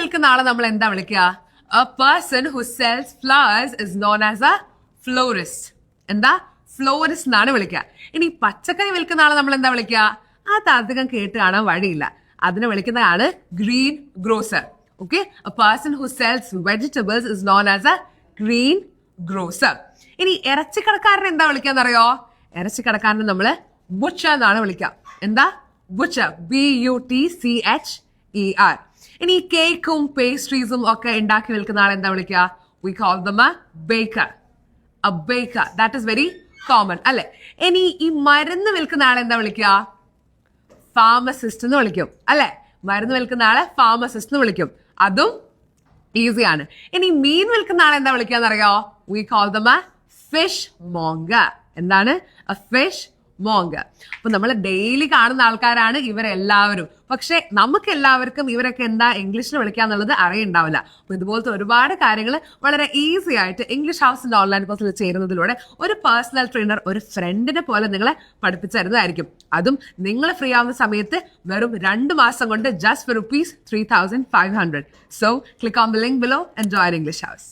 വിൽക്കുന്ന ആളെ നമ്മൾ എന്താ വിളിക്കുക? A person who sells flowers is known as a florist. എന്താ? ഫ്ലോറിസ്റ്റ് എന്നാണ് വിളിക്കുക. ഇനി പച്ചക്കറി വിൽക്കുന്ന ആളെ നമ്മൾ എന്താ വിളിക്കുക? അത് അധികം കേട്ട് കാണാൻ വഴിയില്ല. അതിനെ വിളിക്കുന്നതാണ് green grosser. Okay, a person who sells vegetables is known as a green grocer. ഇനി ഇറച്ചിക്കടക്കാരൻ എന്താ വിളിക്കാന്നറിയോ? ഇറച്ചിക്കടക്കാരനെ നമ്മള് ബുച്ചർ എന്നാണ് വിളിക്കുക. എന്താ? Butcher, BUTCHER. ഇനി കേക്കും പേസ്ട്രീസും ഒക്കെ ഉണ്ടാക്കി വിൽക്കുന്ന ആൾ എന്താ വിളിക്കുക? We call them a baker. A baker. That is very common, അല്ലെ? ഇനി ഈ മരുന്ന് വിൽക്കുന്ന ആൾ എന്താ വിളിക്കുക? ഫാർമസിസ്റ്റ് എന്ന് വിളിക്കും, അല്ലെ? മരുന്ന് വിൽക്കുന്ന ആളെ ഫാർമസിസ്റ്റ് എന്ന് വിളിക്കും. അതും ഈസിയാണ്. ഇനി മീൻ വിൽക്കുന്ന ആളെ എന്താ വിളിക്കാന്നറിയോ? We call them a fish monger. എന്താണ്? A fish monger. അപ്പൊ നമ്മൾ ഡെയിലി കാണുന്ന ആൾക്കാരാണ് ഇവരെല്ലാവരും. പക്ഷെ നമുക്ക് എല്ലാവർക്കും ഇവരൊക്കെ എന്താ ഇംഗ്ലീഷിൽ വിളിക്കാന്നുള്ളത് അറിയുണ്ടാവില്ല. അപ്പൊ ഇതുപോലത്തെ ഒരുപാട് കാര്യങ്ങൾ വളരെ ഈസി ആയിട്ട് ഇംഗ്ലീഷ് ഹൗസിന്റെ ഓൺലൈൻ കോഴ്സിൽ ചേരുന്നതിലൂടെ ഒരു പേഴ്സണൽ ട്രെയിനർ, ഒരു ഫ്രണ്ടിനെ പോലെ നിങ്ങളെ പഠിപ്പിച്ചു തരുന്നതായിരിക്കും. അതും നിങ്ങൾ ഫ്രീ ആവുന്ന സമയത്ത് വെറും 2 മാസം കൊണ്ട് just for rupees 3,500. So click on the link below and join English House.